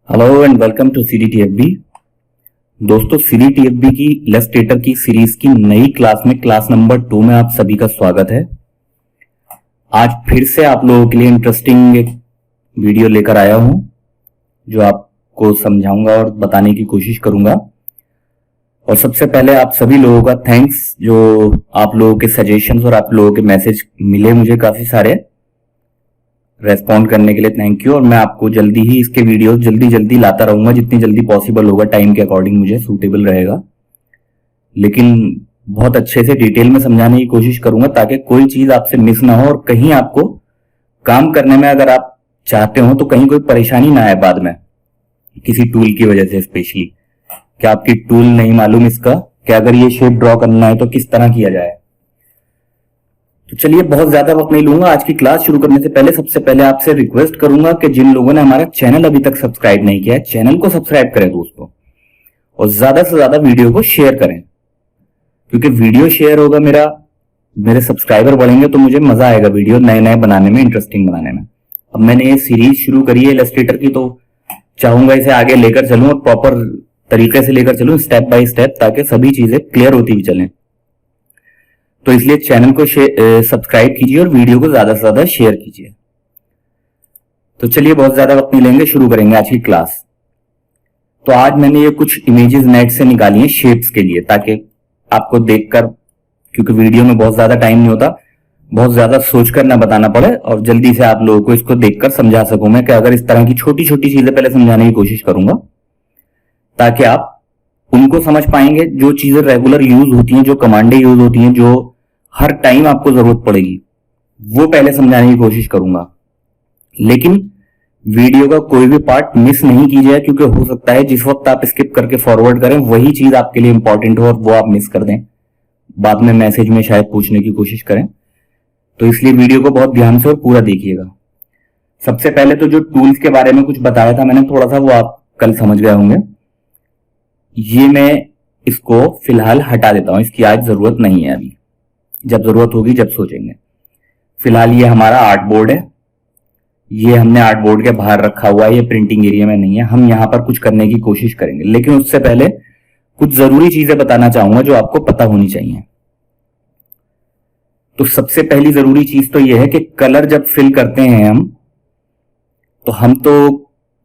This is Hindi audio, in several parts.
Hello and welcome to CDTFB. दोस्तों, सीडीटीएफबी की इलस्ट्रेटर की सीरीज की नई क्लास में क्लास नंबर 2 में आप सभी का स्वागत है। आज फिर से आप लोगों के लिए इंटरेस्टिंग एक वीडियो लेकर आया हूं जो आपको समझाऊंगा और बताने की कोशिश करूंगा। और सबसे पहले आप सभी लोगों का थैंक्स, जो आप लोगों के सजेशंस और आप लोगों के मैसेज मिले मुझे काफी सारे, रेस्पॉन्ड करने के लिए थैंक यू। और मैं आपको जल्दी ही इसके वीडियोस जल्दी लाता रहूंगा, जितनी जल्दी पॉसिबल होगा, टाइम के अकॉर्डिंग मुझे सूटेबल रहेगा। लेकिन बहुत अच्छे से डिटेल में समझाने की कोशिश करूंगा ताकि कोई चीज आपसे मिस ना हो और कहीं आपको काम करने में, अगर आप चाहते हो तो कहीं कोई परेशानी ना आए बाद में किसी टूल की वजह से। स्पेशली क्या आपकी टूल नहीं मालूम इसका, क्या अगर ये शेप ड्रॉ करना है तो किस तरह किया जाए। तो चलिए, बहुत ज्यादा वक्त नहीं लूंगा। आज की क्लास शुरू करने से पहले सबसे पहले आपसे रिक्वेस्ट करूंगा कि जिन लोगों ने हमारा चैनल अभी तक सब्सक्राइब नहीं किया है, चैनल को सब्सक्राइब करें दोस्तों, और ज्यादा से ज्यादा वीडियो को शेयर करें, क्योंकि वीडियो शेयर होगा, मेरे सब्सक्राइबर बढ़ेंगे तो मुझे मजा आएगा वीडियो नए नए बनाने में, इंटरेस्टिंग बनाने में। अब मैंने ये सीरीज शुरू करी है इलस्ट्रेटर की, तो चाहूंगा इसे आगे लेकर चलूं और प्रॉपर तरीके से लेकर चलूं, स्टेप बाय स्टेप, ताकि सभी चीजें क्लियर होती भी चलें। तो इसलिए चैनल को सब्सक्राइब कीजिए और वीडियो को ज्यादा से ज्यादा शेयर कीजिए। तो चलिए, बहुत ज्यादा वक्त नहीं लेंगे, शुरू करेंगे आज की क्लास। तो आज मैंने ये कुछ इमेजेस नेट से निकाली हैं शेप्स के लिए, ताकि आपको देखकर, क्योंकि वीडियो में बहुत ज्यादा टाइम नहीं होता, बहुत ज्यादा सोचकर ना बताना पड़े और जल्दी से आप लोगों को इसको देखकर समझा सकूं मैं। कि अगर इस तरह की छोटी छोटी चीजें पहले समझाने की कोशिश करूंगा ताकि आप उनको समझ पाएंगे, जो चीजें रेगुलर यूज होती हैं, जो कमांडें यूज होती हैं, जो हर टाइम आपको जरूरत पड़ेगी, वो पहले समझाने की कोशिश करूंगा। लेकिन वीडियो का कोई भी पार्ट मिस नहीं कीजिए, क्योंकि हो सकता है जिस वक्त आप स्किप करके फॉरवर्ड करें वही चीज आपके लिए इंपॉर्टेंट हो और वो आप मिस कर दें, बाद में मैसेज में शायद पूछने की कोशिश करें। तो इसलिए वीडियो को बहुत ध्यान से और पूरा देखिएगा। सबसे पहले तो जो टूल्स के बारे में कुछ बताया था मैंने थोड़ा सा, वो आप कल समझ गए होंगे। ये मैं इसको फिलहाल हटा देता हूं, इसकी आज जरूरत नहीं है, अभी जब जरूरत होगी जब सोचेंगे। फिलहाल ये हमारा आर्ट बोर्ड है, ये हमने आर्ट बोर्ड के बाहर रखा हुआ है, ये प्रिंटिंग एरिया में नहीं है। हम यहां पर कुछ करने की कोशिश करेंगे, लेकिन उससे पहले कुछ जरूरी चीजें बताना चाहूंगा जो आपको पता होनी चाहिए। तो सबसे पहली जरूरी चीज तो यह है कि कलर जब फिल करते हैं हम तो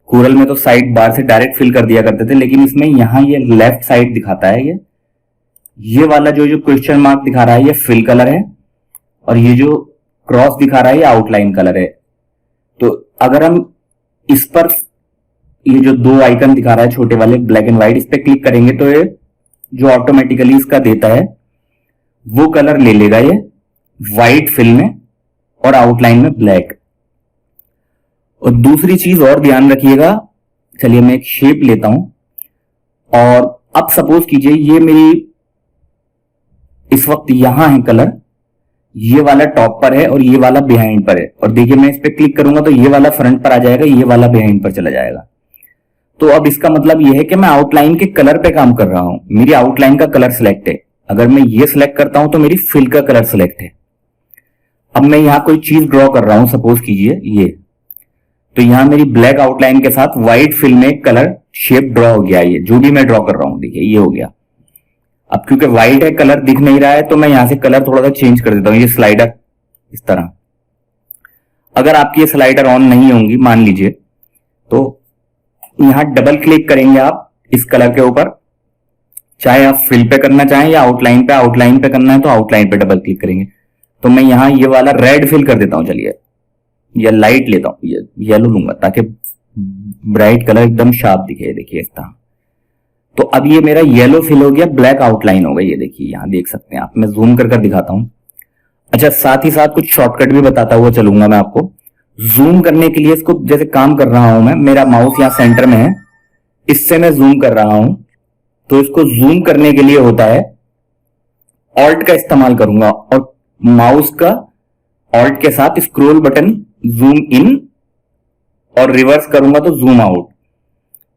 कोरल में तो साइड बार से डायरेक्ट फिल कर दिया करते थे, लेकिन इसमें यहां ये लेफ्ट साइड दिखाता है, ये वाला जो क्वेश्चन मार्क दिखा रहा है ये फिल कलर है, और ये जो क्रॉस दिखा रहा है ये आउटलाइन कलर है। तो अगर हम इस पर, ये जो दो आइकन दिखा रहा है छोटे वाले ब्लैक एंड व्हाइट, इस पर क्लिक करेंगे तो ये जो ऑटोमेटिकली इसका देता है वो कलर ले लेगा, ये व्हाइट फिल में और आउटलाइन में ब्लैक। और दूसरी चीज और ध्यान रखिएगा, चलिए मैं एक शेप लेता हूं, और अब सपोज कीजिए ये मेरी इस वक्त यहां है कलर, ये वाला टॉप पर है और ये वाला बिहाइंड पर है। और देखिए मैं इस पे क्लिक करूंगा तो ये वाला फ्रंट पर आ जाएगा, ये वाला बिहाइंड पर चला जाएगा। तो अब इसका मतलब ये है कि मैं आउटलाइन के कलर पे काम कर रहा हूं, मेरी आउटलाइन का कलर सिलेक्ट है। अगर मैं ये सिलेक्ट करता हूं तो मेरी फिल का कलर सिलेक्ट है। अब मैं यहां कोई चीज ड्रॉ कर रहा हूं, सपोज कीजिए ये, तो यहां मेरी ब्लैक आउटलाइन के साथ व्हाइट फिल में कलर शेप ड्रॉ हो गया। ये जो भी मैं ड्रॉ कर रहा हूं, देखिए ये हो गया। अब क्योंकि व्हाइट है, कलर दिख नहीं रहा है, तो मैं यहां से कलर थोड़ा सा चेंज कर देता हूं, ये स्लाइडर इस तरह। अगर आपकी ये स्लाइडर ऑन नहीं होंगी मान लीजिए, तो यहां डबल क्लिक करेंगे आप इस कलर के ऊपर, चाहे आप फिल पे करना चाहें या आउटलाइन पे करना है तो आउटलाइन पे डबल क्लिक करेंगे। तो मैं यहां ये वाला रेड फिल कर देता हूं, चलिए, या लाइट लेता हूं, ये येलो लूंगा ताकि ब्राइट कलर एकदम शार्प दिखे, देखिए इस तरह। तो अब ये मेरा येलो फिल हो गया, ब्लैक आउटलाइन हो गई, ये देखिए यहां देख सकते हैं आप। मैं जूम कर दिखाता हूं। अच्छा, साथ ही साथ कुछ शॉर्टकट भी बताता हुआ चलूंगा मैं आपको। जूम करने के लिए इसको जैसे काम कर रहा हूं मैं, मेरा माउस यहां सेंटर में है, इससे मैं जूम कर रहा हूं, तो इसको जूम करने के लिए होता है ऑल्ट का इस्तेमाल करूंगा, और माउस का ऑल्ट के साथ स्क्रोल बटन जूम इन और रिवर्स करूंगा तो जूम आउट।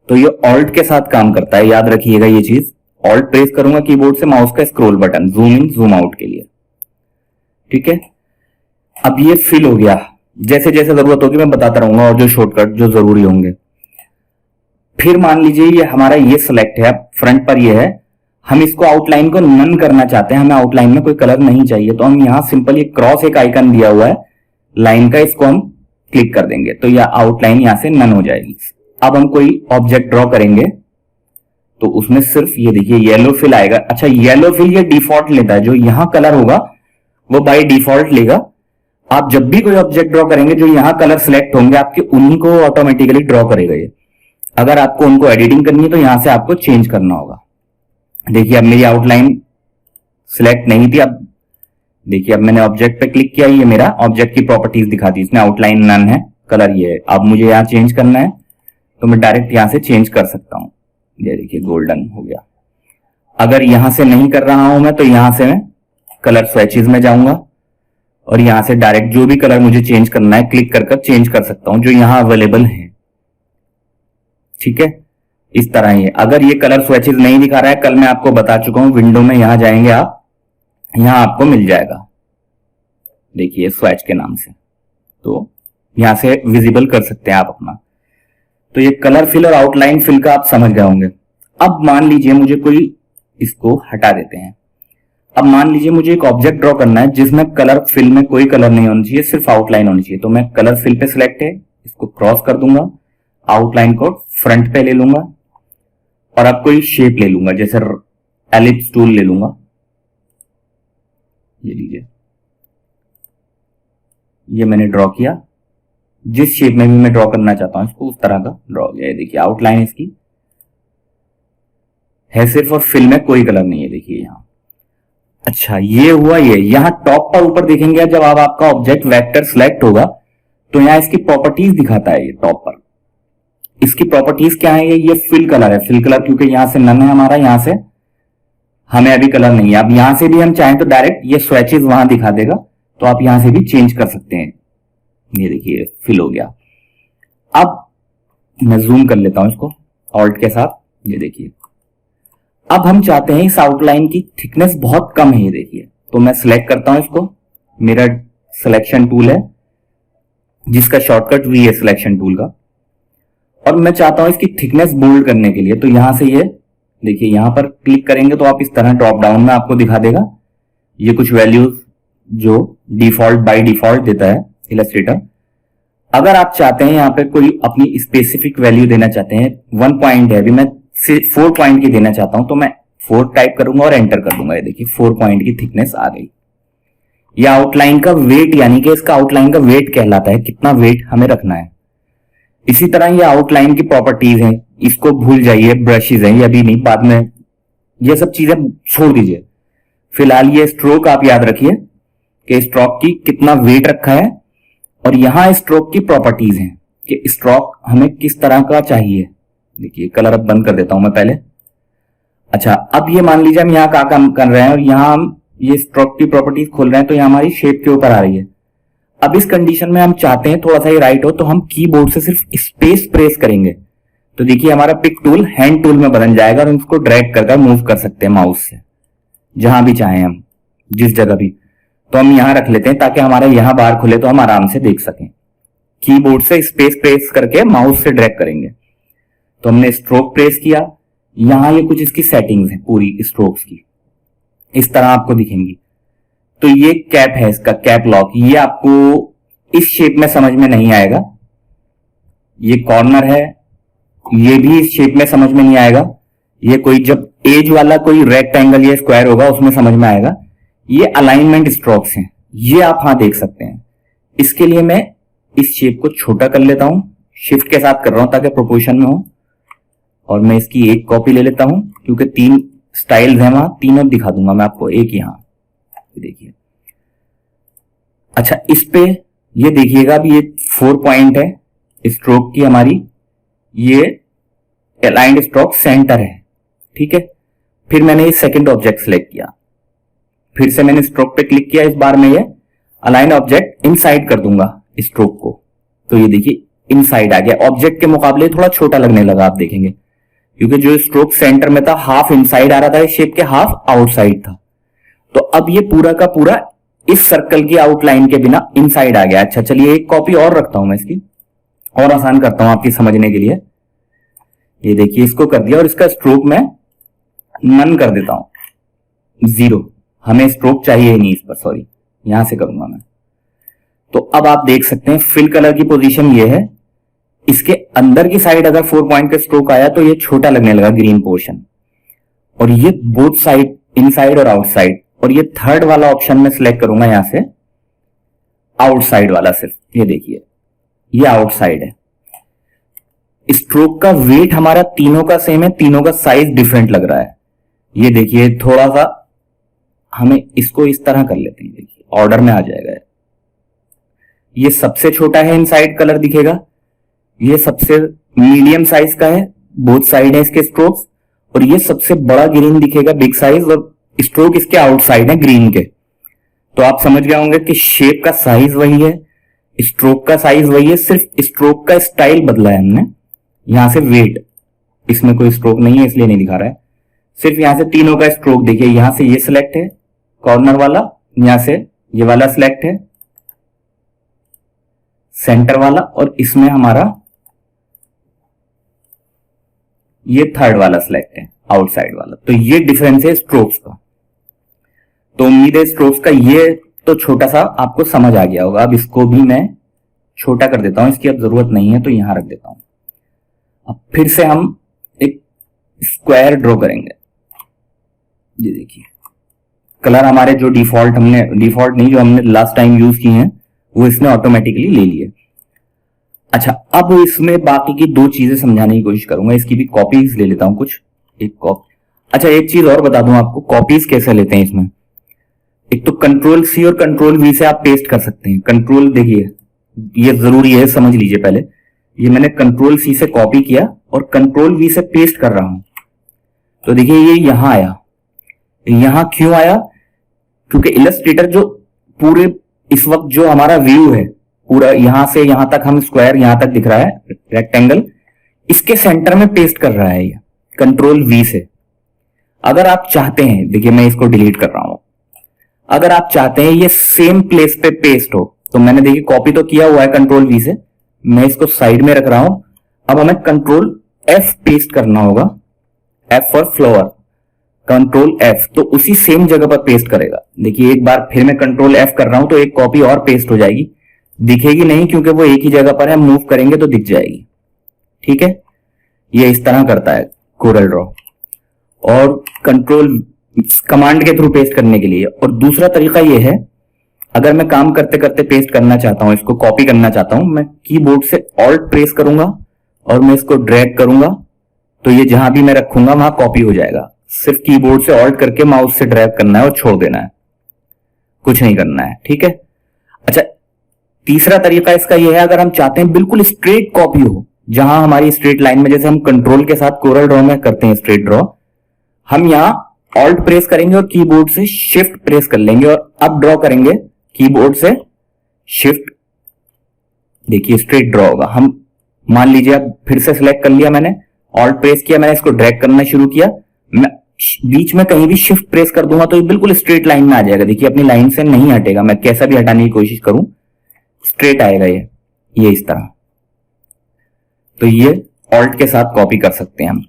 तो ये ऑल्ट के साथ काम करता है, याद रखिएगा ये चीज। ऑल्ट प्रेस करूंगा कीबोर्ड से, माउस का scroll button zoom in zoom out के लिए, ठीक है। अब ये फिल हो गया, जैसे जैसे जरूरत होगी मैं बताता रहूंगा, और जो शॉर्टकट जो जरूरी होंगे। फिर मान लीजिए ये हमारा ये सिलेक्ट है, अब फ्रंट पर ये है, हम इसको आउटलाइन को नन करना चाहते हैं, हमें आउटलाइन में कोई कलर नहीं चाहिए, तो हम यहां सिंपल ये क्रॉस एक आइकन दिया हुआ है लाइन का, इसको हम क्लिक कर देंगे तो यह आउटलाइन यहां से नन हो जाएगी। अब हम कोई ऑब्जेक्ट ड्रॉ करेंगे तो उसमें सिर्फ ये देखिए येलो फिल आएगा। अच्छा, येलो फिल ये डिफॉल्ट लेता है, जो यहां कलर होगा वो बाय डिफॉल्ट लेगा। आप जब भी कोई ऑब्जेक्ट ड्रॉ करेंगे जो यहां कलर सिलेक्ट होंगे आपके, उन्हीं को ऑटोमेटिकली ड्रॉ करेगा ये। अगर आपको उनको एडिटिंग करनी है तो यहां से आपको चेंज करना होगा। देखिए अब मेरी आउटलाइन सिलेक्ट नहीं थी, अब देखिए अब मैंने ऑब्जेक्ट पे क्लिक किया, ये मेरा ऑब्जेक्ट की प्रॉपर्टीज दिखा दी, इसमें आउटलाइन नन है, कलर ये है। अब मुझे यहां चेंज करना है तो मैं डायरेक्ट यहां से चेंज कर सकता हूं, ये देखिए गोल्डन हो गया। अगर यहां से नहीं कर रहा हूं मैं तो यहां से मैं कलर स्विचेस में जाऊंगा और यहां से डायरेक्ट जो भी कलर मुझे चेंज करना है क्लिक कर चेंज कर सकता हूं जो यहां अवेलेबल है। ठीक है, इस तरह ही है। अगर ये कलर स्विचेस नहीं दिखा रहा है, कल मैं आपको बता चुका हूं, विंडो में यहां जाएंगे आप, यहां आपको मिल जाएगा, देखिए स्विच के नाम से, तो यहां से विजिबल कर सकते हैं आप अपना। तो ये कलर फिल और आउटलाइन फिल का आप समझ गए होंगे। अब मान लीजिए मुझे कोई, इसको हटा देते हैं, अब मान लीजिए मुझे एक ऑब्जेक्ट ड्रॉ करना है जिसमें कलर फिल में कोई कलर नहीं होना चाहिए, सिर्फ आउटलाइन होनी चाहिए। तो मैं कलर फिल पे सिलेक्ट है, इसको क्रॉस कर दूंगा, आउटलाइन को फ्रंट पे ले लूंगा और अब कोई शेप ले लूंगा, जैसे एलिप्स टूल ले लूंगा, ये लीजिए, ये मैंने ड्रॉ किया। जिस शेप में भी मैं ड्रॉ करना चाहता हूं इसको उस तरह का ड्रॉ किया। ये देखिए आउटलाइन इसकी है सिर्फ, और फिल में कोई कलर नहीं है, देखिए यहां। अच्छा, ये हुआ ये। यहां टॉप पर ऊपर देखेंगे जब आपका ऑब्जेक्ट वेक्टर सिलेक्ट होगा तो यहां इसकी प्रॉपर्टीज दिखाता है, ये टॉप पर इसकी प्रॉपर्टीज क्या है, ये फिल कलर है। फिल कलर क्योंकि यहां से नन है हमारा, यहां से हमें अभी कलर नहीं है। अब यहां से भी हम चाहें तो डायरेक्ट ये स्विचेस वहां दिखा देगा, तो आप यहां से भी चेंज कर सकते हैं। ये देखिए फिल हो गया। अब मैं जूम कर लेता हूं इसको ऑल्ट के साथ, ये देखिए। अब हम चाहते हैं इस आउटलाइन की थिकनेस बहुत कम है, ये देखिए, तो मैं सिलेक्ट करता हूं इसको, मेरा सिलेक्शन टूल है जिसका शॉर्टकट वी है सिलेक्शन टूल का, और मैं चाहता हूं इसकी थिकनेस बोल्ड करने के लिए। तो यहां से ये देखिए, यहां पर क्लिक करेंगे तो आप इस तरह ड्रॉप डाउन में आपको दिखा देगा ये कुछ वैल्यूज जो डिफॉल्ट बाय डिफॉल्ट देता है इलस्ट्रेटर। अगर आप चाहते हैं यहां पे कोई अपनी स्पेसिफिक वैल्यू देना चाहते हैं, 1 पॉइंट है, अभी मैं 4 पॉइंट की देना चाहता हूं, तो मैं 4 टाइप करूंगा और एंटर कर दूंगा। ये देखिए 4 पॉइंट की थिकनेस आ गई। यह आउटलाइन का वेट, यानी कि इसका आउटलाइन का वेट कहलाता है, कितना वेट हमें रखना है। इसी तरह ये आउटलाइन की प्रॉपर्टीज हैं, इसको भूल जाइए, ब्रशेज हैं, ये अभी नहीं, बाद में ये सब चीजें छोड़ दीजिए। फिलहाल ये स्ट्रोक आप याद रखिए कि स्ट्रोक की कितना वेट रखा है, और यहां स्ट्रोक की प्रॉपर्टीज हैं कि स्ट्रोक हमें किस तरह का चाहिए। देखिए कलर अब बंद कर देता हूं मैं पहले। अच्छा, अब ये मान लीजिए हम यहाँ क्या काम कर रहे हैं और यहां हम ये स्ट्रोक की प्रॉपर्टीज खोल रहे हैं, तो यहां हमारी शेप के ऊपर आ रही है। अब इस कंडीशन में हम चाहते हैं थोड़ा सा ये राइट हो, तो हम कीबोर्ड से सिर्फ स्पेस प्रेस करेंगे तो देखिए हमारा पिक टूल हैंड टूल में बदल जाएगा और इसको ड्रैग कर मूव कर सकते हैं माउस से, जहां भी चाहें हम, जिस जगह भी। तो हम यहां रख लेते हैं ताकि हमारा यहां बार खुले तो हम आराम से देख सकें। कीबोर्ड से स्पेस प्रेस करके माउस से ड्रैग करेंगे। तो हमने स्ट्रोक प्रेस किया, यहां ये कुछ इसकी सेटिंग्स हैं पूरी स्ट्रोक्स की, इस तरह आपको दिखेंगी। तो ये कैप है, इसका कैप लॉक, ये आपको इस शेप में समझ में नहीं आएगा। ये कॉर्नर है, ये भी इस शेप में समझ में नहीं आएगा। ये कोई जब एज वाला कोई रेक्टेंगल या स्क्वायर होगा उसमें समझ में आएगा। ये अलाइनमेंट स्ट्रोक्स हैं, ये आप हाँ देख सकते हैं। इसके लिए मैं इस शेप को छोटा कर लेता हूं, शिफ्ट के साथ कर रहा हूं ताकि प्रोपोर्शन में हो, और मैं इसकी एक कॉपी ले लेता हूं क्योंकि 3 स्टाइल्स हैं वहां, तीनों दिखा दूंगा मैं आपको, एक यहां देखिए। अच्छा, इस पे ये देखिएगा, अब ये 4 पॉइंट है स्ट्रोक की हमारी, ये अलाइंड स्ट्रोक सेंटर है, ठीक है। फिर मैंने ये सेकंड ऑब्जेक्ट सिलेक्ट किया, फिर से मैंने स्ट्रोक पे क्लिक किया, इस बार में ये अलाइन ऑब्जेक्ट इनसाइड कर दूंगा स्ट्रोक को, तो ये देखिए इनसाइड आ गया। ऑब्जेक्ट के मुकाबले थोड़ा छोटा लगने लगा, आप देखेंगे, क्योंकि जो स्ट्रोक सेंटर में था हाफ इनसाइड आ रहा था इस शेप के, हाफ आउटसाइड था। तो अब ये पूरा का पूरा इस सर्कल की आउटलाइन के बिना इनसाइड आ गया। अच्छा चलिए एक कॉपी और रखता हूं मैं इसकी, और आसान करता हूं आपकी समझने के लिए। ये देखिए इसको कर दिया और इसका स्ट्रोक मैं नन कर देता हूं, 0। हमें स्ट्रोक चाहिए ही नहीं इस पर, सॉरी, यहां से करूंगा मैं। तो अब आप देख सकते हैं फिल कलर की पोजीशन ये है। इसके अंदर की साइड अगर 4 पॉइंट का स्ट्रोक आया तो ये छोटा लगने लगा ग्रीन पोर्शन, और ये बोथ साइड, इनसाइड और आउटसाइड। और ये थर्ड वाला ऑप्शन में सिलेक्ट करूंगा यहां से, आउटसाइड वाला सिर्फ, ये देखिए ये आउटसाइड है। स्ट्रोक का वेट हमारा तीनों का सेम है, तीनों का साइज डिफरेंट लग रहा है। ये देखिए थोड़ा सा हमें इसको इस तरह कर लेते हैं, देखिए ऑर्डर में आ जाएगा। ये सबसे छोटा है, इनसाइड कलर दिखेगा। ये सबसे मीडियम साइज का है, बोथ साइड है इसके स्ट्रोक्स। और ये सबसे बड़ा ग्रीन दिखेगा, बिग साइज, और स्ट्रोक इसके आउटसाइड है ग्रीन के। तो आप समझ गए होंगे कि शेप का साइज वही है, स्ट्रोक का साइज वही है, सिर्फ स्ट्रोक का स्टाइल बदला है हमने। यहां से वेट, इसमें कोई स्ट्रोक नहीं है इसलिए नहीं दिखा रहा है, सिर्फ यहां से तीनों का स्ट्रोक देखिए। यहां से ये सिलेक्ट है कॉर्नर वाला, यहां से ये वाला सिलेक्ट है सेंटर वाला, और इसमें हमारा ये थर्ड वाला सिलेक्ट है आउटसाइड वाला। तो ये डिफरेंस है स्ट्रोक्स का। तो उम्मीद है स्ट्रोक्स का ये तो छोटा सा आपको समझ आ गया होगा। अब इसको भी मैं छोटा कर देता हूं, इसकी अब जरूरत नहीं है तो यहां रख देता हूं। अब फिर से हम एक स्क्वायर ड्रॉ करेंगे। ये देखिए कलर हमारे जो डिफॉल्ट नहीं, जो हमने लास्ट टाइम यूज किए हैं वो इसने ऑटोमेटिकली ले लिए। अच्छा, अब इसमें बाकी की दो चीजें समझाने की कोशिश करूंगा। इसकी भी कॉपीज ले लेता हूं कुछ, एक कॉपी। अच्छा, एक चीज और बता दूं आपको, कॉपीज कैसे लेते हैं इसमें। एक तो कंट्रोल सी और कंट्रोल वी से आप पेस्ट कर सकते हैं। कंट्रोल देखिए ये जरूरी है, समझ लीजिए पहले। ये मैंने कंट्रोल सी से कॉपी किया और कंट्रोल वी से पेस्ट कर रहा हूं। तो देखिए ये यहां आया। यहां क्यों आया? क्योंकि इलस्ट्रेटर जो पूरे इस वक्त जो हमारा व्यू है पूरा, यहां से यहां तक हम स्क्वायर यहां तक दिख रहा है रेक्टेंगल, इसके सेंटर में पेस्ट कर रहा है ये कंट्रोल वी से। अगर आप चाहते हैं, देखिए मैं इसको डिलीट कर रहा हूं, अगर आप चाहते हैं ये सेम प्लेस पे पेस्ट हो, तो मैंने देखिए कॉपी तो किया हुआ है कंट्रोल वी से, मैं इसको साइड में रख रहा हूं। अब हमें कंट्रोल एफ पेस्ट करना होगा, F for flower, control F, तो उसी सेम जगह पर पेस्ट करेगा। देखिए एक बार फिर मैं कंट्रोल एफ कर रहा हूं तो एक कॉपी और पेस्ट हो जाएगी, दिखेगी नहीं क्योंकि वो एक ही जगह पर है, मूव करेंगे तो दिख जाएगी। ठीक है, ये इस तरह करता है कोरल ड्रॉ। और कंट्रोल कमांड के थ्रू पेस्ट करने के लिए। और दूसरा तरीका ये है, अगर मैं काम करते करते पेस्ट करना चाहता हूं, इसको कॉपी करना चाहता हूं, मैं कीबोर्ड से ऑल्ट प्रेस करूंगा और मैं इसको ड्रैग करूंगा, तो ये जहां भी मैं रखूंगा वहां कॉपी हो जाएगा। सिर्फ कीबोर्ड से ऑल्ट करके माउस से ड्रैग करना है और छोड़ देना है, कुछ नहीं करना है। ठीक है। अच्छा, तीसरा तरीका इसका यह है, अगर हम चाहते हैं बिल्कुल स्ट्रेट कॉपी हो, जहां हमारी स्ट्रेट लाइन में, जैसे हम कंट्रोल के साथ कोरल ड्रॉ में करते हैं स्ट्रेट ड्रॉ, हम यहां ऑल्ट प्रेस करेंगे और कीबोर्ड से शिफ्ट प्रेस कर लेंगे और अब ड्रॉ करेंगे कीबोर्ड से शिफ्ट, देखिए स्ट्रेट ड्रॉ होगा। हम मान लीजिए अब फिर से सिलेक्ट कर लिया मैंने, ऑल्ट प्रेस किया, मैंने इसको ड्रैग करना शुरू किया, मैं बीच में कहीं भी शिफ्ट प्रेस कर दूंगा तो ये बिल्कुल स्ट्रेट लाइन में आ जाएगा। देखिए अपनी लाइन से नहीं हटेगा, मैं कैसा भी हटाने की कोशिश करूं स्ट्रेट आएगा ये इस तरह। तो ये ऑल्ट के साथ कॉपी कर सकते हैं हम।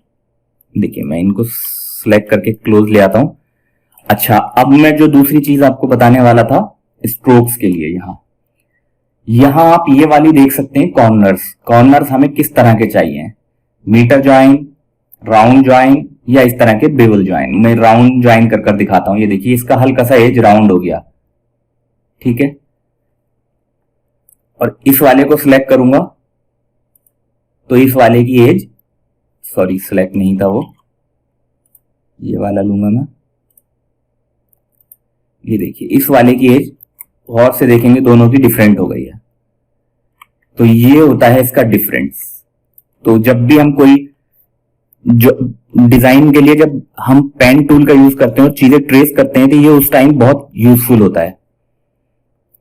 देखिए मैं इनको सिलेक्ट करके क्लोज ले आता हूं। अच्छा, अब मैं जो दूसरी चीज आपको बताने वाला था स्ट्रोक्स के लिए, यहां आप ये वाली देख सकते हैं कॉर्नर्स हमें किस तरह के चाहिए, मीटर ज्वाइन, राउंड ज्वाइन, या इस तरह के बेवल ज्वाइन। मैं राउंड ज्वाइन कर दिखाता हूं। ये देखिए इसका हल्का सा एज राउंड हो गया। ठीक है, और इस वाले को सिलेक्ट करूंगा तो इस वाले की एज, सॉरी सिलेक्ट नहीं था वो, ये वाला लूंगा मैं। ये देखिए इस वाले की एज गौर से देखेंगे दोनों की डिफरेंट हो गई है। तो ये होता है इसका डिफरेंस। तो जब भी हम कोई जो डिजाइन के लिए जब हम पेन टूल का यूज करते हैं और चीजें ट्रेस करते हैं तो ये उस टाइम बहुत यूजफुल होता है।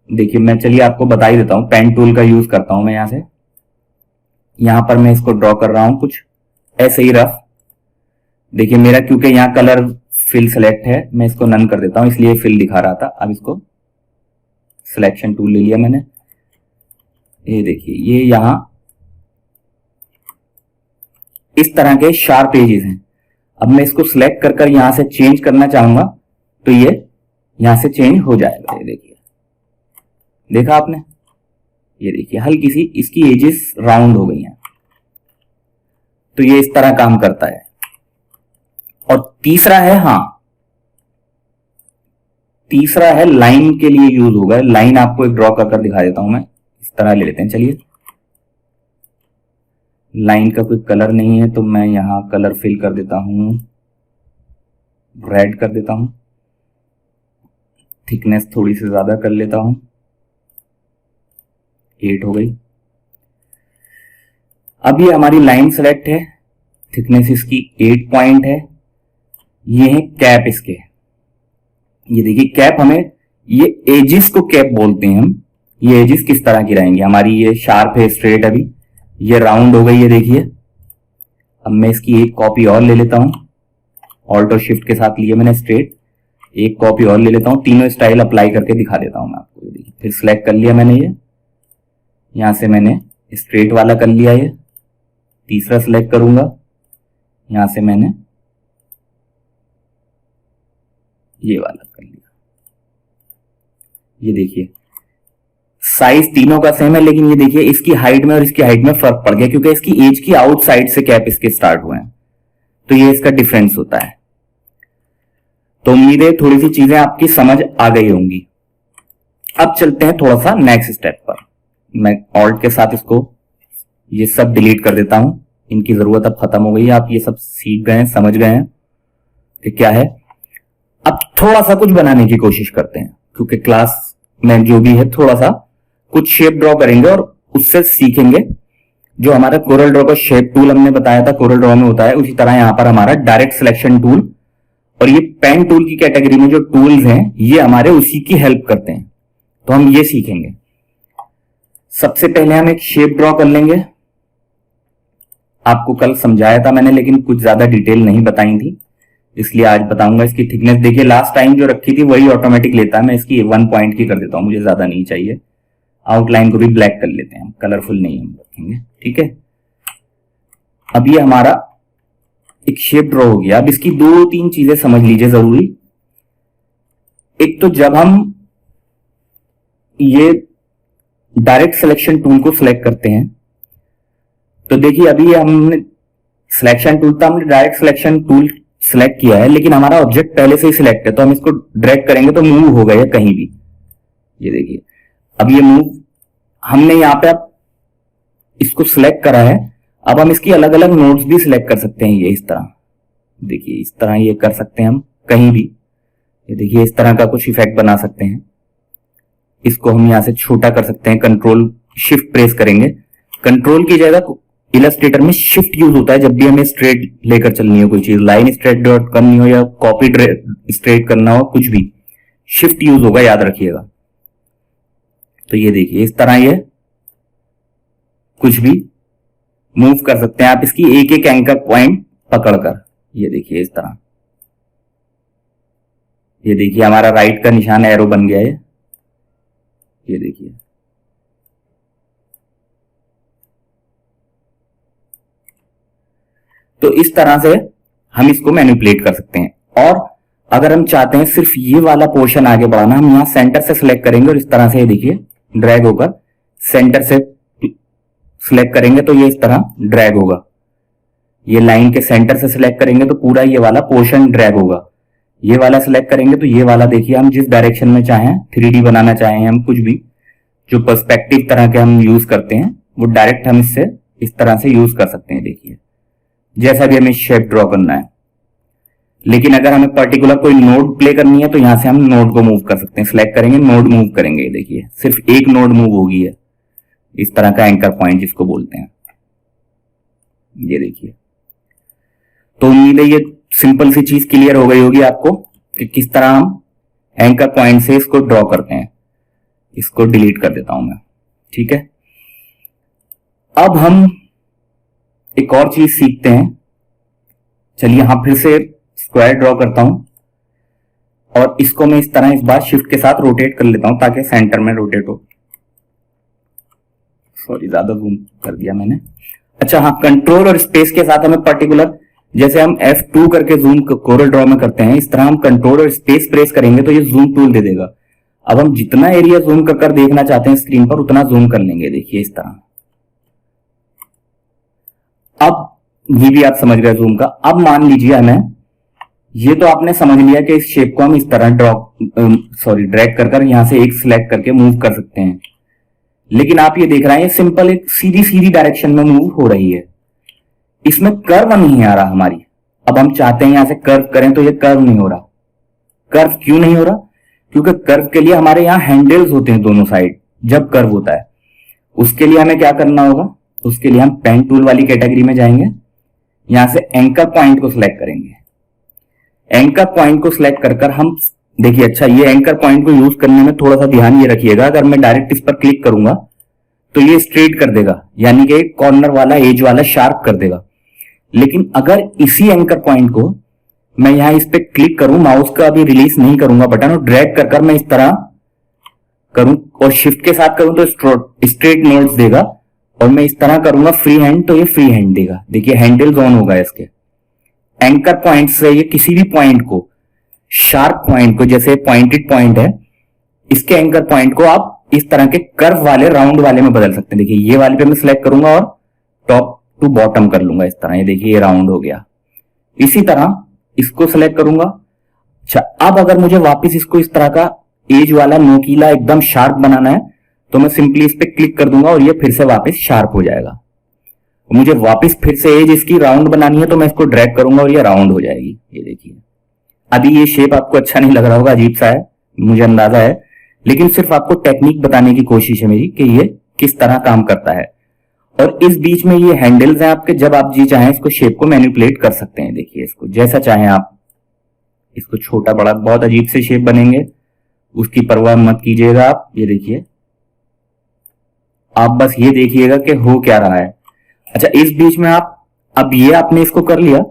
देखिए मैं चलिए आपको बता ही देता हूं, पेन टूल का यूज करता हूं मैं यहां से। यहां पर मैं इसको ड्रॉ कर रहा हूं कुछ ऐसे ही रफ। देखिए मेरा क्योंकि यहां कलर फिल सेलेक्ट है, मैं इसको नन कर देता हूं, इसलिए फिल दिखा रहा था। अब इसको सिलेक्शन टूल ले लिया मैंने। ये देखिए ये यहां इस तरह के शार्प एजेस हैं। अब मैं इसको सिलेक्ट कर कर यहां से चेंज करना चाहूंगा तो ये यहां से चेंज हो जाएगा। ये देखिए, देखा आपने, ये देखिए हल्की सी इसकी एजेस राउंड हो गई हैं। तो ये इस तरह काम करता है। और तीसरा है, तीसरा है लाइन के लिए यूज होगा। लाइन आपको एक ड्रॉ कर दिखा देता हूं मैं, इस तरह ले लेते हैं। चलिए, लाइन का कोई कलर नहीं है तो मैं यहां कलर फिल कर देता हूं, रेड कर देता हूं, थिकनेस थोड़ी सी ज्यादा कर लेता हूं, 8 हो गई। अब ये हमारी लाइन सेलेक्ट है, थिकनेस इसकी 8 पॉइंट है। ये है कैप इसके, ये देखिए कैप, हमें ये एजिस को कैप बोलते हैं हम। ये एजिस किस तरह की रहेंगी हमारी, ये शार्प है, स्ट्रेट, अभी ये राउंड हो गई है देखिए। अब मैं इसकी एक कॉपी और ले लेता हूं, ऑल्ट और शिफ्ट के साथ लिए मैंने स्ट्रेट, एक कॉपी और ले लेता हूं, तीनों स्टाइल अप्लाई करके दिखा देता हूं मैं आपको। देखिए फिर सिलेक्ट कर लिया मैंने, ये यहां से मैंने स्ट्रेट वाला कर लिया। ये तीसरा सिलेक्ट करूंगा, यहां से मैंने ये वाला कर लिया। ये देखिए साइज तीनों का सेम है, लेकिन ये देखिए इसकी हाइट में और इसकी हाइट में फर्क पड़ गया क्योंकि इसकी एज की आउटसाइड से कैप इसके स्टार्ट हुए हैं। तो ये इसका डिफरेंस होता है। तो उम्मीद है थोड़ी सी चीजें आपकी समझ आ गई होंगी। अब चलते हैं थोड़ा सा नेक्स्ट स्टेप पर। मैं ऑल्ट के साथ इसको ये सब डिलीट कर देता हूं, इनकी जरूरत अब खत्म हो गई है। आप ये सब सीख गए हैं, समझ गए हैं कि क्या है। अब थोड़ा सा कुछ बनाने की कोशिश करते हैं, क्योंकि क्लास में जो भी है थोड़ा सा कुछ शेप ड्रॉ करेंगे और उससे सीखेंगे। जो हमारा कोरल ड्रॉ का शेप टूल हमने बताया था कोरल ड्रॉ में होता है, उसी तरह यहां पर हमारा डायरेक्ट सिलेक्शन टूल और ये पेन टूल की कैटेगरी में जो टूल्स हैं ये हमारे उसी की हेल्प करते हैं। तो हम ये सीखेंगे। सबसे पहले हम एक शेप ड्रॉ कर लेंगे। आपको कल समझाया था मैंने, लेकिन कुछ ज्यादा डिटेल नहीं बताई थी, इसलिए आज बताऊंगा। इसकी थिकनेस देखिए, लास्ट टाइम जो रखी थी वही ऑटोमेटिक लेता है। मैं इसकी 1 पॉइंट की कर देता हूं, मुझे ज्यादा नहीं चाहिए। आउटलाइन को भी ब्लैक कर लेते हैं, कलरफुल नहीं हम रखेंगे, ठीक है। अब ये हमारा एक शेप ड्रॉ हो गया। अब इसकी 2-3 चीजें समझ लीजिए जरूरी। एक तो जब हम ये डायरेक्ट सिलेक्शन टूल को सिलेक्ट करते हैं तो देखिए अभी ये हमने सिलेक्शन टूल था, हमने डायरेक्ट सिलेक्शन टूल सिलेक्ट किया है, लेकिन हमारा ऑब्जेक्ट पहले से ही सिलेक्ट है। तो हम इसको ड्रैग करेंगे तो मूव हो गए कहीं भी। ये देखिए अब ये मूव, हमने यहां पे अब इसको सिलेक्ट करा है। अब हम इसकी अलग अलग नोड्स भी सिलेक्ट कर सकते हैं। ये इस तरह देखिए, इस तरह ये कर सकते हैं हम कहीं भी। ये देखिए इस तरह का कुछ इफेक्ट बना सकते हैं। इसको हम यहां से छोटा कर सकते हैं, कंट्रोल शिफ्ट प्रेस करेंगे। कंट्रोल की जगह इलस्ट्रेटर में शिफ्ट यूज होता है जब भी हमें स्ट्रेट लेकर चलनी हो कोई चीज, लाइन स्ट्रेट ड्रॉ करनी हो या कॉपी स्ट्रेट करना हो, कुछ भी शिफ्ट यूज होगा, याद रखिएगा। तो ये देखिए इस तरह ये कुछ भी मूव कर सकते हैं आप इसकी एक एक एंकर पॉइंट पकड़कर। ये देखिए इस तरह, ये देखिए हमारा राइट का निशान एरो बन गया है। ये देखिए तो इस तरह से हम इसको मैनिपुलेट कर सकते हैं। और अगर हम चाहते हैं सिर्फ ये वाला पोर्शन आगे बढ़ाना, हम यहां सेंटर से सिलेक्ट करेंगे और इस तरह से ये देखिए ड्रैग होकर सेंटर से सिलेक्ट करेंगे तो ये इस तरह ड्रैग होगा। ये लाइन के सेंटर से सिलेक्ट करेंगे तो पूरा ये वाला पोर्शन ड्रैग होगा। ये वाला सिलेक्ट करेंगे तो ये वाला देखिए, हम जिस डायरेक्शन में चाहें 3D बनाना चाहें, हम कुछ भी जो पर्सपेक्टिव तरह के हम यूज करते हैं वो डायरेक्ट हम इससे इस तरह से यूज कर सकते हैं। देखिए जैसा भी हमें शेप ड्रॉ करना है। लेकिन अगर हमें पर्टिकुलर कोई नोड प्ले करनी है तो यहां से हम नोड को मूव कर सकते हैं। सिलेक्ट करेंगे, नोड मूव करेंगे। देखिए सिर्फ एक नोड मूव होगी है, इस तरह का एंकर पॉइंट जिसको बोलते हैं। ये देखिए, तो उम्मीद है ये सिंपल सी चीज क्लियर हो गई होगी आपको कि किस तरह हम एंकर पॉइंट से इसको ड्रॉ करते हैं। इसको डिलीट कर देता हूं मैं, ठीक है। अब हम एक और चीज सीखते हैं। चलिए यहां फिर से स्क्वायर ड्रॉ करता हूं और इसको मैं इस तरह इस बार शिफ्ट के साथ रोटेट कर लेता हूं ताकि सेंटर में रोटेट हो। सॉरी, ज्यादा जूम कर दिया मैंने। अच्छा हाँ, कंट्रोल और स्पेस के साथ हमें पर्टिकुलर, जैसे हम F2 करके जूम कोरल ड्रॉ में करते हैं, इस तरह हम कंट्रोल और स्पेस प्रेस करेंगे तो ये जूम टूल दे देगा। अब हम जितना एरिया जूम कर देखना चाहते हैं स्क्रीन पर उतना जूम कर लेंगे, देखिए इस तरह। अब ये भी आप समझ गए जूम का। अब मान लीजिए हमें, ये तो आपने समझ लिया कि इस शेप को हम इस तरह ड्रैग कर यहां से एक सिलेक्ट करके मूव कर सकते हैं। लेकिन आप ये देख रहे हैं ये सिंपल एक सीधी सीधी डायरेक्शन में मूव हो रही है, इसमें कर्व नहीं आ रहा हमारी। अब हम चाहते हैं यहां से कर्व करें तो ये कर्व नहीं हो रहा। कर्व क्यों नहीं हो रहा? क्योंकि कर्व के लिए हमारे यहाँ हैंडल्स होते हैं दोनों साइड जब कर्व होता है। उसके लिए हमें क्या करना होगा? उसके लिए हम पेन टूल वाली कैटेगरी में जाएंगे, यहां से एंकर पॉइंट को सिलेक्ट करेंगे। एंकर पॉइंट को सिलेक्ट कर हम देखिए, अच्छा ये एंकर पॉइंट को यूज करने में थोड़ा सा ध्यान ये रखिएगा, अगर मैं डायरेक्ट इस पर क्लिक करूंगा तो ये स्ट्रेट कर देगा, यानी कि कॉर्नर वाला एज वाला शार्प कर देगा। लेकिन अगर इसी एंकर पॉइंट को मैं यहां इस पे क्लिक करूं, माउस का अभी रिलीज नहीं करूंगा बटन, और ड्रैग कर मैं इस तरह करूं और शिफ्ट के साथ करूं तो स्ट्रेट नोड्स देगा, और मैं इस तरह करूंगा फ्री हैंड तो ये फ्री हैंड देगा। देखिए हैंडल्स ऑन होगा इसके। एंकर पॉइंट से ये किसी भी पॉइंट को, शार्प पॉइंट को, जैसे पॉइंटेड पॉइंट है, इसके एंकर पॉइंट को आप इस तरह के कर्व वाले राउंड वाले में बदल सकते हैं। देखिए ये वाले पे मैं सिलेक्ट करूंगा और टॉप टू बॉटम कर लूंगा इस तरह, ये देखिए ये राउंड हो गया। इसी तरह इसको सिलेक्ट करूंगा। अच्छा अब अगर मुझे वापस इसको इस तरह का एज वाला नोकीला एकदम शार्प बनाना है तो मैं सिंपली इस पे क्लिक कर दूंगा और ये फिर से वापस शार्प हो जाएगा। मुझे वापस फिर से एज इसकी राउंड बनानी है तो मैं इसको ड्रैग करूंगा और ये राउंड हो जाएगी। ये देखिए अभी ये शेप आपको अच्छा नहीं लग रहा होगा, अजीब सा है, मुझे अंदाजा है, लेकिन सिर्फ आपको टेक्निक बताने की कोशिश है मेरी कि ये किस तरह काम करता है। और इस बीच में ये हैंडल्स हैं आपके, जब आप जी चाहें इसको शेप को मैनिपुलेट कर सकते हैं। देखिए इसको जैसा चाहें आप, इसको छोटा बड़ा, बहुत अजीब से शेप बनेंगे, उसकी परवाह मत कीजिएगा आप। ये देखिए आप बस ये देखिएगा कि हो क्या रहा है। अच्छा इस बीच में आप, अब ये आपने इसको कर लिया,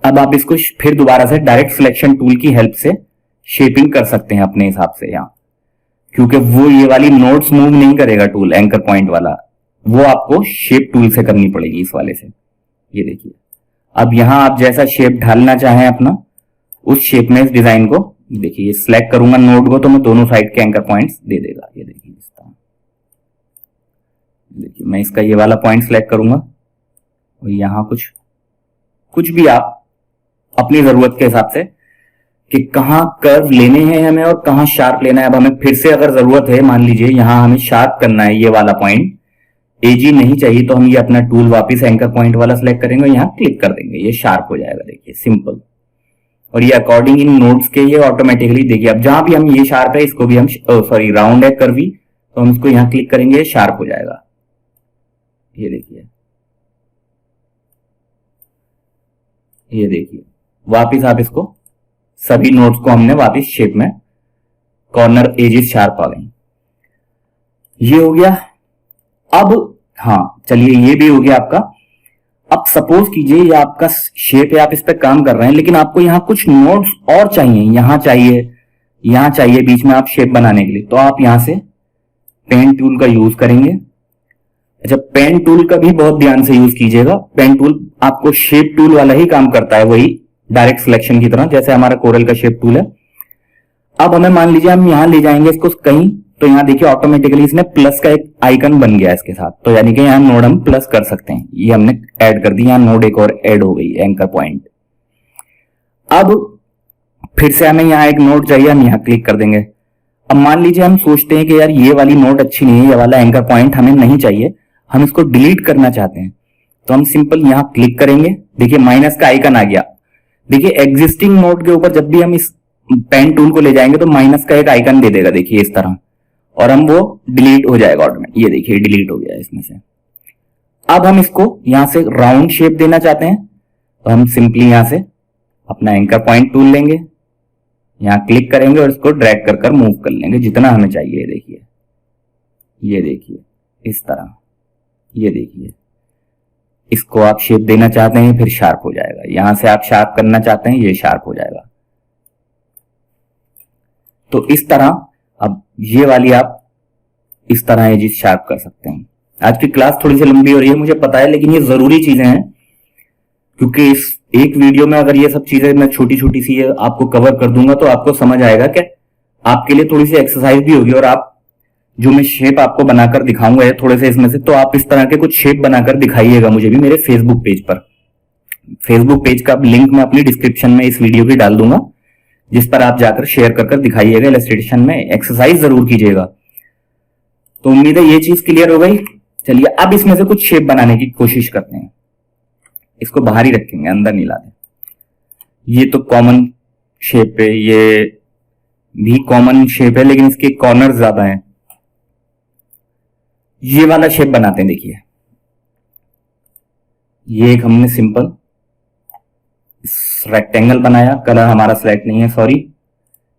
अब आप इसको फिर दोबारा से डायरेक्ट सिलेक्शन टूल की हेल्प से शेपिंग कर सकते हैं अपने हिसाब से यहां, क्योंकि वो ये वाली नोड्स मूव नहीं करेगा टूल, एंकर पॉइंट वाला, वो आपको शेप टूल से करनी पड़ेगी इस वाले से। ये देखिए अब यहां आप जैसा शेप ढालना चाहें अपना, उस शेप में इस डिजाइन को, देखिए सिलेक्ट करूंगा नोड को तो मैं दोनों साइड के एंकर पॉइंट्स दे देगा। ये देखिए इस तरह, देखिए मैं इसका ये वाला पॉइंट सिलेक्ट करूंगा और यहां कुछ भी आप अपनी जरूरत के हिसाब से कि कहां कर्व लेने हैं हमें और कहां शार्प लेना है। अब हमें फिर से अगर जरूरत है, मान लीजिए यहां हमें शार्प करना है ये वाला पॉइंट, एजी नहीं चाहिए, तो हम ये अपना टूल वापस एंकर पॉइंट वाला सिलेक्ट करेंगे, यहां क्लिक कर देंगे, ये शार्प हो जाएगा। देखिए सिंपल। और ये अकॉर्डिंग इन नोड्स के ये ऑटोमेटिकली, देखिए अब जहां भी हम ये शार्प है इसको भी हम, सॉरी राउंड है कर्वी, तो हम इसको यहां क्लिक करेंगे, ये शार्प हो जाएगा। ये देखिए, ये देखिए वापिस आप इसको, सभी नोड्स को हमने वापिस शेप में, कॉर्नर एजेस शार्प आ गई। ये हो गया। अब हाँ चलिए ये भी हो गया आपका। अब सपोज कीजिए ये आपका शेप है, आप इस पे काम कर रहे हैं, लेकिन आपको यहां कुछ नोड्स और चाहिए, यहां चाहिए बीच में आप शेप बनाने के लिए, तो आप यहां से पेन टूल का यूज करेंगे। अच्छा पेन टूल का भी बहुत ध्यान से यूज कीजिएगा। पेन टूल आपको शेप टूल वाला ही काम करता है, वही डायरेक्ट सिलेक्शन की तरह, जैसे हमारा कोरल का शेप टूल है। अब हमें मान लीजिए हम यहां ले जाएंगे इसको कहीं, तो यहां देखिए ऑटोमेटिकली इसने प्लस का एक आइकन बन गया इसके साथ, तो यानी कि यहां नोड हम प्लस कर सकते हैं। ये हमने ऐड कर दी, यहां नोड एक और ऐड हो गई, एंकर पॉइंट। अब फिर से हमें यहां एक नोड चाहिए, हम यहां क्लिक कर देंगे। अब मान लीजिए हम सोचते हैं कि यार ये वाली नोड अच्छी नहीं है, ये वाला एंकर पॉइंट हमें नहीं चाहिए, हम इसको डिलीट करना चाहते हैं, तो हम सिंपल यहां क्लिक करेंगे। देखिए माइनस का आइकन आ गया। देखिए एग्जिस्टिंग नोड के ऊपर जब भी हम इस पेन टूल को ले जाएंगे तो माइनस का एक आइकन दे देगा, देखिए इस तरह, और हम वो डिलीट हो जाएगा ऑटोमेटिक। ये देखिए डिलीट हो गया इसमें से। अब हम इसको यहां से राउंड शेप देना चाहते हैं, तो हम सिंपली यहां से अपना एंकर पॉइंट टूल लेंगे, यहां क्लिक करेंगे और इसको ड्रैग कर मूव कर लेंगे जितना हमें चाहिए। देखिए ये देखिए इस तरह, ये देखिए इसको आप शेप देना चाहते हैं फिर शार्प हो जाएगा, यहां से आप शार्प करना चाहते हैं ये शार्प हो जाएगा। तो इस तरह अब ये वाली आप इस तरह एजिस शार्प कर सकते हैं। आज की क्लास थोड़ी सी लंबी हो रही है मुझे पता है, लेकिन ये जरूरी चीजें हैं, क्योंकि इस एक वीडियो में अगर ये सब चीजें मैं छोटी छोटी सी आपको कवर कर दूंगा तो आपको समझ आएगा कि आपके लिए थोड़ी सी एक्सरसाइज भी होगी, और आप जो मैं शेप आपको बनाकर दिखाऊंगा थोड़े से इसमें से, तो आप इस तरह के कुछ शेप बनाकर दिखाइएगा मुझे भी मेरे फेसबुक पेज पर। फेसबुक पेज का लिंक मैं अपनी डिस्क्रिप्शन में इस वीडियो की डाल दूंगा, जिस पर आप जाकर शेयर कर दिखाइएगा, इलस्ट्रेशन में एक्सरसाइज जरूर कीजिएगा। तो उम्मीद है ये चीज क्लियर हो गई। चलिए अब इसमें से कुछ शेप बनाने की कोशिश करते हैं। इसको बाहर ही रखेंगे, अंदर नहीं लाते। ये तो कॉमन शेप है, ये भी कॉमन शेप है, लेकिन इसके कॉर्नर ज्यादा हैं। ये वाला शेप बनाते हैं। देखिए ये एक हमने सिंपल रेक्टेंगल बनाया। कलर हमारा सिलेक्ट नहीं है, सॉरी,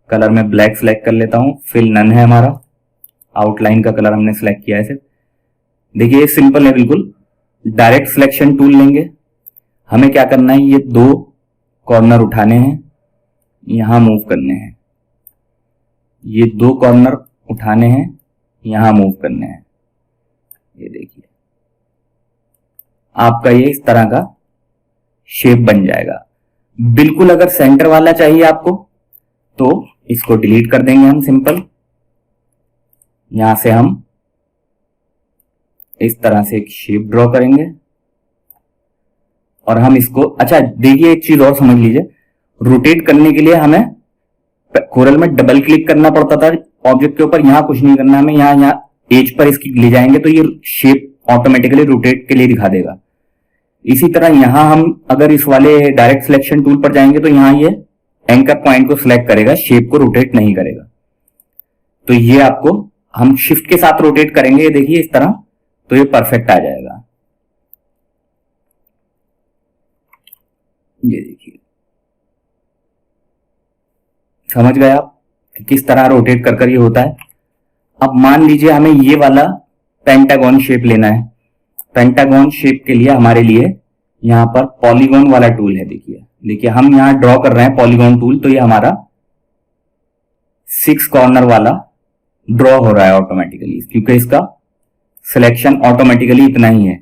कलर में ब्लैक सिलेक्ट कर लेता हूं। फिल नन है हमारा, आउटलाइन का कलर हमने सिलेक्ट किया है सिर्फ। देखिए ये सिंपल है बिल्कुल। डायरेक्ट सिलेक्शन टूल लेंगे, हमें क्या करना है, ये दो कॉर्नर उठाने हैं, यहां मूव करने हैं। ये दो कॉर्नर उठाने हैं, यहां मूव करने हैं। ये देखिए आपका ये इस तरह का शेप बन जाएगा। बिल्कुल अगर सेंटर वाला चाहिए आपको तो इसको डिलीट कर देंगे हम सिंपल। यहां से हम इस तरह से एक शेप ड्रॉ करेंगे और हम इसको, अच्छा देखिए एक चीज और समझ लीजिए, रोटेट करने के लिए हमें कोरल में डबल क्लिक करना पड़ता था ऑब्जेक्ट के ऊपर। यहां कुछ नहीं करना, हमें यहां एज पर इसकी ले जाएंगे तो ये शेप ऑटोमेटिकली रोटेट के लिए दिखा देगा। इसी तरह यहां हम अगर इस वाले डायरेक्ट सिलेक्शन टूल पर जाएंगे तो यहां ये एंकर पॉइंट को सिलेक्ट करेगा, शेप को रोटेट नहीं करेगा। तो ये आपको हम शिफ्ट के साथ रोटेट करेंगे, देखिए इस तरह, तो ये परफेक्ट आ जाएगा। ये देखिए, समझ गए आप कि किस तरह रोटेट कर ये होता है। अब मान लीजिए हमें ये वाला पेंटागन शेप लेना है। पेंटागन शेप के लिए हमारे लिए यहां पर पॉलीगॉन वाला टूल है। देखिए हम यहां ड्रॉ कर रहे हैं पॉलीगॉन टूल, तो ये हमारा 6 कॉर्नर वाला ड्रॉ हो रहा है ऑटोमेटिकली, क्योंकि इसका सिलेक्शन ऑटोमेटिकली इतना ही है।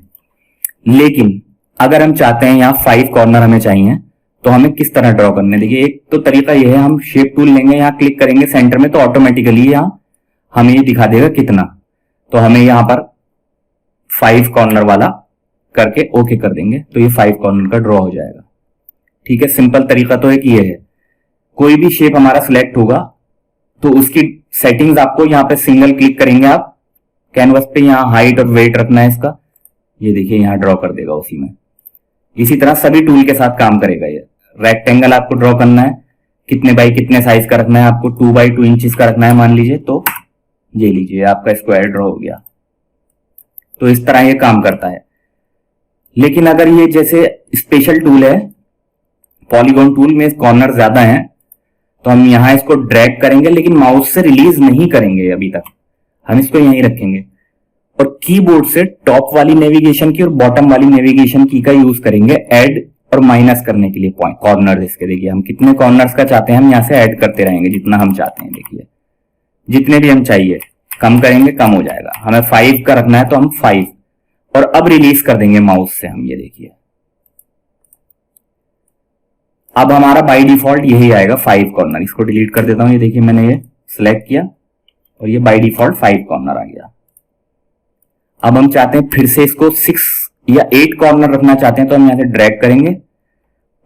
लेकिन अगर हम चाहते हैं यहां 5 कॉर्नर हमें चाहिए, तो हमें किस तरह ड्रॉ करने, देखिए एक तो तरीका यह है, हम शेप टूल लेंगे, यहां क्लिक करेंगे सेंटर में, तो ऑटोमेटिकली यहां हमें ये दिखा देगा कितना। तो हमें यहां पर 5 कॉर्नर वाला करके ओके कर देंगे, तो ये 5 कॉर्नर का ड्रॉ हो जाएगा। ठीक है, सिंपल तरीका तो एक ये है। कोई भी शेप हमारा सिलेक्ट होगा तो उसकी सेटिंग्स आपको यहां पे सिंगल क्लिक करेंगे आप कैनवस पे, यहां हाइट और वेट रखना है इसका, ये देखिए यहां ड्रॉ कर देगा उसी में। इसी तरह सभी टूल के साथ काम करेगा ये। रेक्टेंगल आपको ड्रॉ करना है, कितने बाई कितने साइज का रखना है आपको, 2 बाई 2 इंचेस का रखना है मान लीजिए, तो ये लीजिए आपका स्क्वायर ड्रॉ हो गया। तो इस तरह ये काम करता है। लेकिन अगर ये जैसे स्पेशल टूल है, पॉलीगॉन टूल में कॉर्नर ज्यादा हैं, तो हम यहां इसको ड्रैग करेंगे, लेकिन माउस से रिलीज नहीं करेंगे अभी तक, हम इसको यहीं रखेंगे और कीबोर्ड से टॉप वाली नेविगेशन की और बॉटम वाली नेविगेशन की का यूज करेंगे ऐड और माइनस करने के लिए पॉइंट कॉर्नर। इसके देखिए हम कितने कॉर्नर्स का चाहते हैं, हम यहां से ऐड करते रहेंगे जितना हम चाहते हैं। देखिए जितने भी हम चाहिए, कम करेंगे कम हो जाएगा। हमें 5 का रखना है तो हम 5, और अब रिलीज कर देंगे माउस से हम, ये देखिए अब हमारा बाय डिफॉल्ट यही आएगा 5 कॉर्नर। इसको डिलीट कर देता हूं, ये देखिए मैंने ये सिलेक्ट किया और ये बाय डिफॉल्ट 5 कॉर्नर आ गया। अब हम चाहते हैं फिर से इसको 6 या 8 कॉर्नर रखना चाहते हैं, तो हम यहां से ड्रैग करेंगे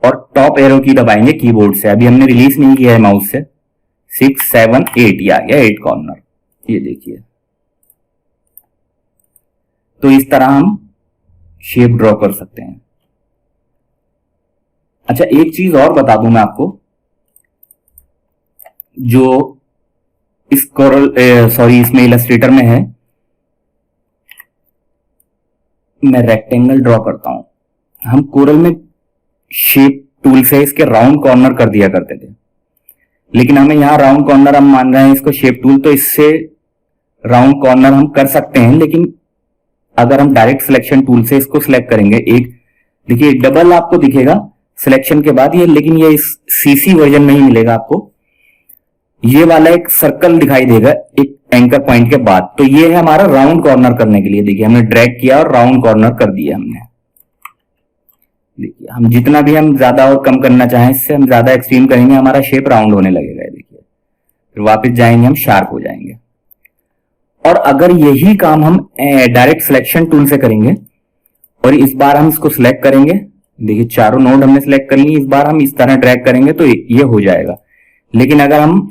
और टॉप एरो की दबाएंगे कीबोर्ड से। अभी हमने रिलीज नहीं किया है माउस से। 6, 7, 8 ये आ गया 8 कॉर्नर, ये देखिए। तो इस तरह हम शेप ड्रॉ कर सकते हैं। अच्छा एक चीज और बता दूं मैं आपको, जो इस इसमें इलस्ट्रेटर में है, मैं रेक्टेंगल ड्रॉ करता हूं। हम कोरल में शेप टूल से इसके राउंड कॉर्नर कर दिया करते थे, लेकिन हमें यहां राउंड कॉर्नर हम मान रहे हैं इसको शेप टूल, तो इससे राउंड कॉर्नर हम कर सकते हैं। लेकिन अगर हम डायरेक्ट सिलेक्शन टूल से इसको सिलेक्ट करेंगे, एक देखिए डबल आपको दिखेगा सिलेक्शन के बाद ये, लेकिन ये इस सीसी वर्जन में ही मिलेगा आपको। ये वाला एक सर्कल दिखाई देगा, एक एंकर पॉइंट के बाद। तो ये है हमारा राउंड कॉर्नर करने के लिए। देखिए हमने ड्रैग किया और राउंड कॉर्नर कर दिया हमने। देखिए हम जितना भी हम ज्यादा और कम करना चाहें, इससे हम ज्यादा एक्सट्रीम करेंगे हमारा शेप राउंड होने लगेगा। देखिए फिर वापस जाएंगे, हम शार्प हो जाएंगे। और अगर यही काम हम डायरेक्ट सिलेक्शन टूल से करेंगे और इस बार हम इसको सिलेक्ट करेंगे, देखिए चारों नोड हमने सिलेक्ट कर ली, इस बार हम इस तरह ड्रैग करेंगे तो ये हो जाएगा। लेकिन अगर हम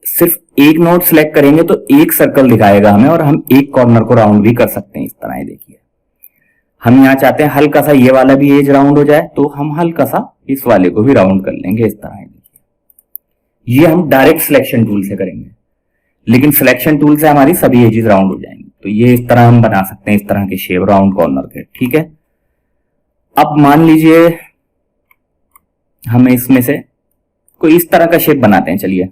सिर्फ एक नोड सिलेक्ट करेंगे तो एक सर्कल दिखाएगा हमें और हम एक कॉर्नर को राउंड भी कर सकते हैं इस तरह। देखिए हम यहाँ चाहते हैं हल्का सा ये वाला भी एज राउंड हो जाए, तो हम हल्का सा इस वाले को भी राउंड कर लेंगे इस तरह। देखिए ये हम डायरेक्ट सिलेक्शन टूल से करेंगे, लेकिन सिलेक्शन टूल से हमारी सभी एजेस राउंड हो जाएंगी। तो ये इस तरह हम बना सकते हैं, इस तरह के शेप राउंड कॉर्नर के। ठीक है, अब मान लीजिए हमें इसमें से कोई इस तरह का शेप बनाते हैं। चलिए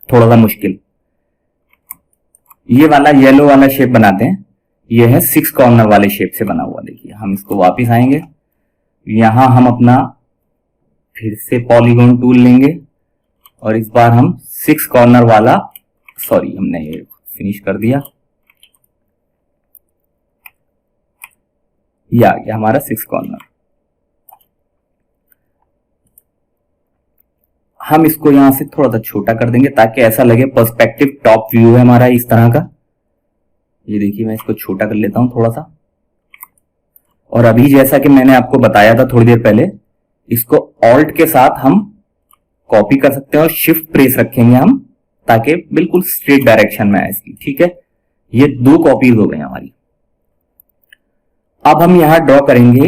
थोड़ा सा मुश्किल, ये वाला येलो वाला शेप बनाते हैं। ये है 6 कॉर्नर वाले शेप से बना हुआ। देखिए हम इसको वापस आएंगे, यहां हम अपना फिर से पॉलीगॉन टूल लेंगे और इस बार हम 6 कॉर्नर वाला, सॉरी हमने ये फिनिश कर दिया, ये आ गया हमारा 6 कॉर्नर। हम इसको यहां से थोड़ा सा छोटा कर देंगे ताकि ऐसा लगे पर्सपेक्टिव टॉप व्यू है हमारा इस तरह का। ये देखिए मैं इसको छोटा कर लेता हूं थोड़ा सा। और अभी जैसा कि मैंने आपको बताया था थोड़ी देर पहले, इसको ऑल्ट के साथ हम कॉपी कर सकते हैं और शिफ्ट प्रेस रखेंगे हम, ताकि बिल्कुल स्ट्रेट डायरेक्शन में आए इसकी। ठीक है, ये 2 कॉपीज हो गई हमारी। अब हम यहां ड्रॉ करेंगे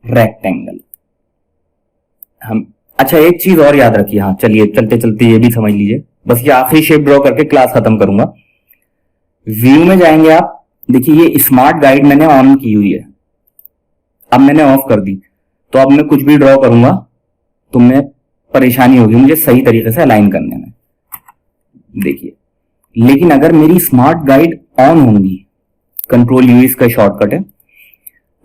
रेक्टेंगल। हम अच्छा एक चीज और याद रखिए, हाँ चलिए चलते चलते ये भी समझ लीजिए, बस ये आखिरी शेप ड्रॉ करके क्लास खत्म करूंगा। व्यू में जाएंगे आप, देखिए ये स्मार्ट गाइड मैंने ऑन की हुई है, अब मैंने ऑफ कर दी। तो अब मैं कुछ भी ड्रॉ करूंगा तो मैं परेशानी होगी मुझे सही तरीके से अलाइन करने में। देखिए लेकिन अगर मेरी स्मार्ट गाइड ऑन होंगी, कंट्रोल यू इसका शॉर्टकट है,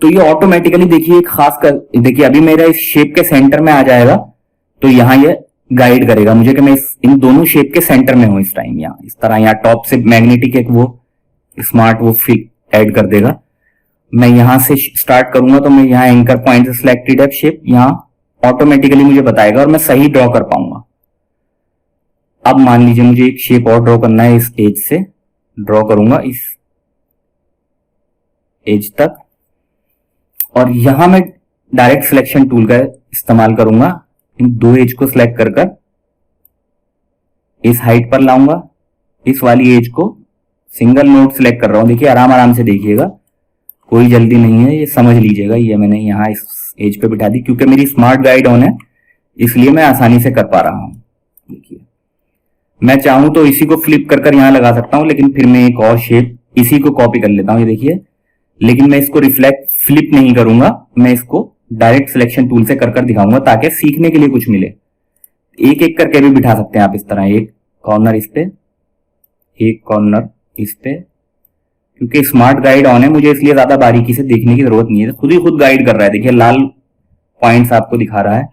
तो ये ऑटोमेटिकली देखिए एक खास कर, देखिए अभी मेरा इस शेप के सेंटर में आ जाएगा, तो यहां ये गाइड करेगा मुझे कि मैं इन दोनों शेप के सेंटर में हूं इस टाइम। यहाँ इस तरह यहाँ टॉप से मैग्नेटिक एक वो स्मार्ट वो फिल ऐड कर देगा। मैं यहां से स्टार्ट करूंगा तो मैं यहाँ एंकर पॉइंट से सिलेक्टेड है शेप, यहाँ ऑटोमेटिकली मुझे बताएगा और मैं सही ड्रॉ कर पाऊंगा। अब मान लीजिए मुझे एक शेप और ड्रॉ करना है, इस एज से ड्रॉ करूंगा इस एज तक, और यहां मैं डायरेक्ट सिलेक्शन टूल का इस्तेमाल करूंगा। इन 2 एज को सिलेक्ट कर कर इस हाइट पर लाऊंगा, इस वाली एज को सिंगल नोड सिलेक्ट कर रहा हूं। देखिए आराम आराम से देखिएगा, कोई जल्दी नहीं है, ये समझ लीजिएगा। ये मैंने यहाँ इस एज पे बिठा दी, क्योंकि मेरी स्मार्ट गाइड ऑन है इसलिए मैं आसानी से कर पा रहा हूं। देखिए मैं चाहूं तो इसी को फ्लिप कर कर यहां लगा सकता हूं, लेकिन फिर मैं एक और शेप इसी को कॉपी कर लेता हूं। ये देखिए, लेकिन मैं इसको रिफ्लेक्ट फ्लिप नहीं करूंगा, मैं इसको डायरेक्ट सिलेक्शन टूल से कर कर दिखाऊंगा ताकि सीखने के लिए कुछ मिले। एक एक करके भी बिठा सकते हैं आप इस तरह, एक कॉर्नर इस पे, एक कॉर्नर इस पे। क्योंकि स्मार्ट गाइड ऑन है मुझे इसलिए ज्यादा बारीकी से देखने की जरूरत नहीं है, खुद ही खुद गाइड कर रहा है। देखिए लाल पॉइंट्स आपको दिखा रहा है,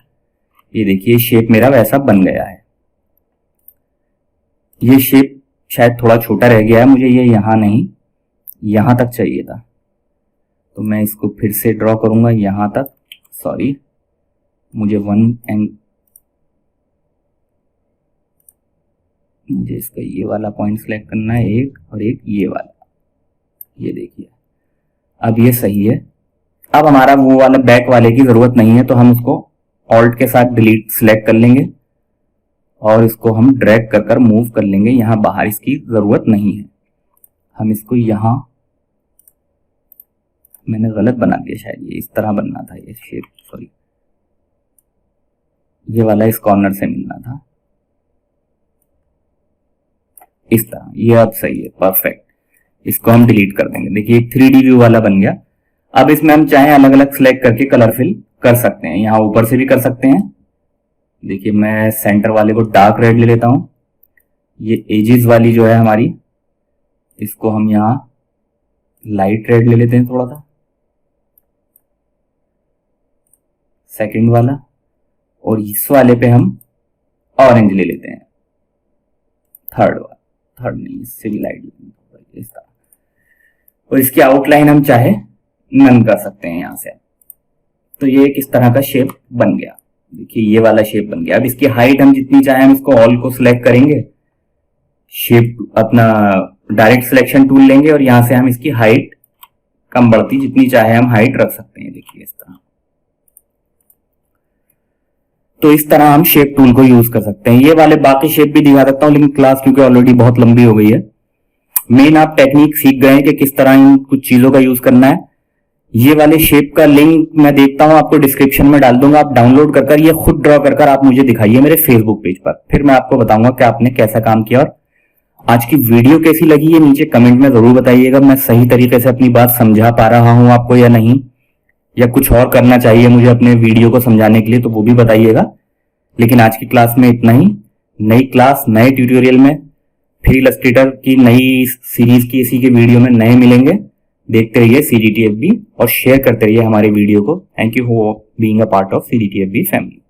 ये देखिए शेप मेरा वैसा बन गया है। ये शेप शायद थोड़ा छोटा रह गया है, मुझे ये यहां नहीं यहां तक चाहिए था, तो मैं इसको फिर से ड्रॉ करूंगा यहां तक। सॉरी, मुझे मुझे इसका ये वाला पॉइंट सिलेक्ट करना है, एक और एक ये वाला। ये देखिए अब ये सही है। अब हमारा वो वाला बैक वाले की जरूरत नहीं है, तो हम उसको ऑल्ट के साथ डिलीट सिलेक्ट कर लेंगे और इसको हम ड्रैग कर कर मूव कर लेंगे। यहां बाहर इसकी जरूरत नहीं है। हम इसको यहां, मैंने गलत बना दिया शायद, ये इस तरह बनना था ये शेप, सॉरी ये वाला इस कॉर्नर से मिलना था इस तरह। ये अब सही है, परफेक्ट। इसको हम डिलीट कर देंगे। देखिए एक 3D व्यू वाला बन गया। अब इसमें हम चाहे अलग अलग सिलेक्ट करके कलर फिल कर सकते हैं, यहां ऊपर से भी कर सकते हैं। देखिए मैं सेंटर वाले को डार्क रेड ले लेता हूं। ये एजेस वाली जो है हमारी, इसको हम यहां लाइट रेड ले लेते हैं थोड़ा सा, सेकंड वाला, और इस वाले पे हम ऑरेंज ले लेते हैं, थर्ड वाला। थर्ड नहीं, सिविल आईडी इस तरह, और इसकी आउटलाइन हम चाहे नन कर सकते हैं यहां से। तो ये किस तरह का शेप बन गया, देखिए ये वाला शेप बन गया। अब इसकी हाइट हम जितनी चाहे हम इसको ऑल को सिलेक्ट करेंगे, शेप अपना डायरेक्ट सिलेक्शन टूल लेंगे और यहां से हम इसकी हाइट कम बढ़ती जितनी चाहे हम हाइट रख सकते हैं, देखिए इस तरह। तो इस तरह हम शेप टूल को यूज कर सकते हैं। ये वाले बाकी शेप भी दिखा सकता हूं, लेकिन क्लास क्योंकि ऑलरेडी बहुत लंबी हो गई है। मेन आप टेक्निक सीख गए हैं कि किस तरह इन कुछ चीजों का यूज करना है। ये वाले शेप का लिंक मैं देखता हूं आपको डिस्क्रिप्शन में डाल दूंगा, आप डाउनलोड कर ये खुद ड्रॉ कर आप मुझे दिखाइए मेरे फेसबुक पेज पर, फिर मैं आपको बताऊंगा कि आपने कैसा काम किया। और आज की वीडियो कैसी लगी है नीचे कमेंट में जरूर बताइएगा, मैं सही तरीके से अपनी बात समझा पा रहा हूं आपको या नहीं, या कुछ और करना चाहिए मुझे अपने वीडियो को समझाने के लिए तो वो भी बताइएगा। लेकिन आज की क्लास में इतना ही। नई क्लास नए ट्यूटोरियल में फिर इलस्ट्रेटर की नई सीरीज की इसी के वीडियो में नए मिलेंगे। देखते रहिए CDTFB और शेयर करते रहिए हमारे वीडियो को। Thank you for being a part of CDTFB family.